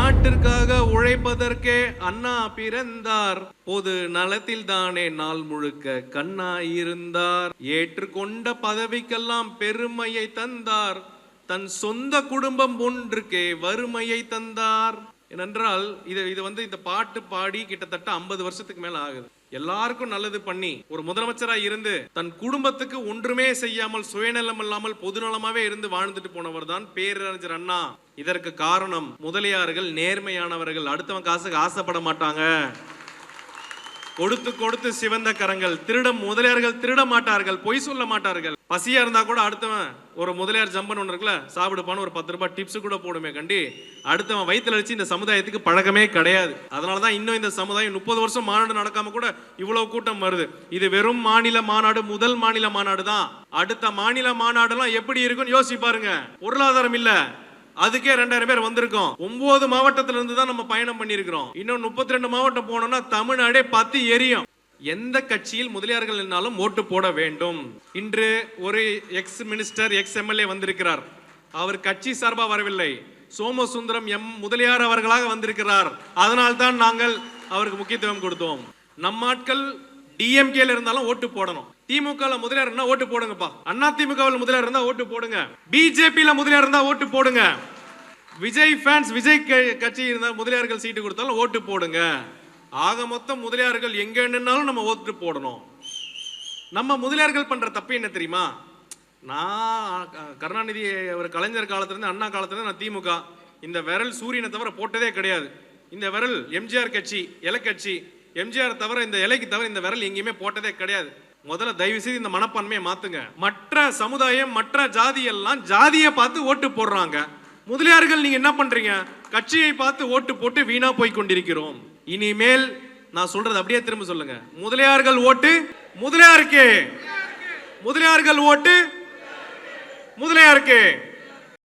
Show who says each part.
Speaker 1: நாட்டிற்காக உழைப்பதற்கே அண்ணா பிறந்தார், பொது நலத்தில் தானே நாள் முழுக்க கண்ணாயிருந்தார், ஏற்றுக்கொண்ட பதவிக்கெல்லாம் பெருமையை தந்தார், தன் சொந்த குடும்பம் ஒன்றுக்கே வறுமையை தந்தார். ஏனென்றால் இது வந்து இந்த பாட்டு பாடி கிட்டத்தட்ட 50 வருஷத்துக்கு மேல ஆகுது. எல்லாருக்கும் நல்லது பண்ணி ஒரு முதலமைச்சராக இருந்து தன் குடும்பத்துக்கு ஒன்றுமே செய்யாமல் சுயநலம் இல்லாமல் பொதுநலமாவே இருந்து வாழ்ந்துட்டு போனவர் தான் பேரறிஞர் அண்ணா. இதற்கு காரணம் முதலியார்கள் நேர்மையானவர்கள், அடுத்தவன் காசுக்கு ஆசைப்பட மாட்டாங்க, கொடுத்து கொடுத்து சிவந்த கரங்கள், முதலியார்கள் திருட மாட்டார்கள், பொய் சொல்ல மாட்டார்கள். பசியா இருந்தா கூட அடுத்தவன் ஒரு முதலியார் ஜம்பன் ஒன்று இருக்குல்ல, சாப்பிடுப்பான்னு ஒரு 10 ரூபாய் டிப்ஸ் கூட போடுமே கண்டி, அடுத்தவன் வயிற்றுல வச்சு இந்த சமுதாயத்துக்கு பழக்கமே கிடையாது. அதனாலதான் இன்னும் இந்த சமுதாயம் 30 வருஷம் மாநாடு நடக்காம கூட இவ்வளவு கூட்டம் வருது. இது வெறும் மாநில மாநாடு, முதல் மாநில மாநாடு தான். அடுத்த மாநில மாநாடு எல்லாம் எப்படி இருக்குன்னு யோசிச்சு பாருங்க. பொருளாதாரம் இல்ல, அதுக்கே 2000 பேர் வந்திருக்கோம். 9 மாவட்டத்துல இருந்து தான் நம்ம பயணம் பண்ணிருக்கிறோம். இன்னும் 32 மாவட்டம் போனோம்னா தமிழ்நாடே 10 எரியும். எந்த கட்சியில் முதலியார்கள் என்னாலும் ஓட்டு போட வேண்டும். இன்று ஒரு எக்ஸ் மினிஸ்டர், எக்ஸ் எம்எல்ஏ வந்திருக்கிறார். அவர் கட்சி சார்பா வரவில்லை, சோமசுந்தரம் முதலியார் அவர்களாக வந்திருக்கிறார். அதனால் தான் நாங்கள் அவருக்கு முக்கியத்துவம் கொடுத்தோம். நம் ஆட்கள் டிஎம்கேல இருந்தாலும் ஓட்டு போடணும். திமுக முதலியார் இருந்தா ஓட்டு போடுங்கப்பா. அண்ணா திமுக முதலியார் இருந்தா ஓட்டு போடுங்க. பிஜேபியில முதலியார் இருந்தா ஓட்டு போடுங்க. விஜய் ஃபேன்ஸ், விஜய் கட்சி இருந்தா முதலியார்கள் சீட்டு கொடுத்தாலும் ஓட்டு போடுங்க. ஆக மொத்தம் முதலியார்கள் எங்க நின்னாலும் நம்ம ஓட்டு போடணும். நம்ம முதலியார்கள் பண்ற தப்பு என்ன தெரியுமா? நான் கருணாநிதி அவர் கலைஞர் காலத்துல இருந்து அண்ணா காலத்துல இருந்து நான் திமுக, இந்த விரல் சூரியனை தவிர போட்டதே கிடையாது. இந்த விரல் எம்ஜிஆர் கட்சி, இலை கட்சி, எம்ஜிஆர் தவிர இந்த இலைக்கு தவிர இந்த விரல் எங்கேயுமே போட்டதே கிடையாது. முதல்ல தயவு செய்து இந்த மனப்பான்மையை மாத்துங்க. மற்ற சமுதாயம், மற்ற ஜாதி எல்லாம் ஜாதியை பார்த்து ஓட்டு போடுறாங்க. முதலியார்கள் நீங்க என்ன பண்றீங்க? கட்சியை பார்த்து ஓட்டு போட்டு வீணா போய் கொண்டிருக்கிறோம். இனிமேல் நான் சொல்றது அப்படியே திரும்ப சொல்லுங்க. முதலியார்கள் ஓட்டு முதலியாருக்கே, முதலியார்கள் ஓட்டு முதலியாருக்கே.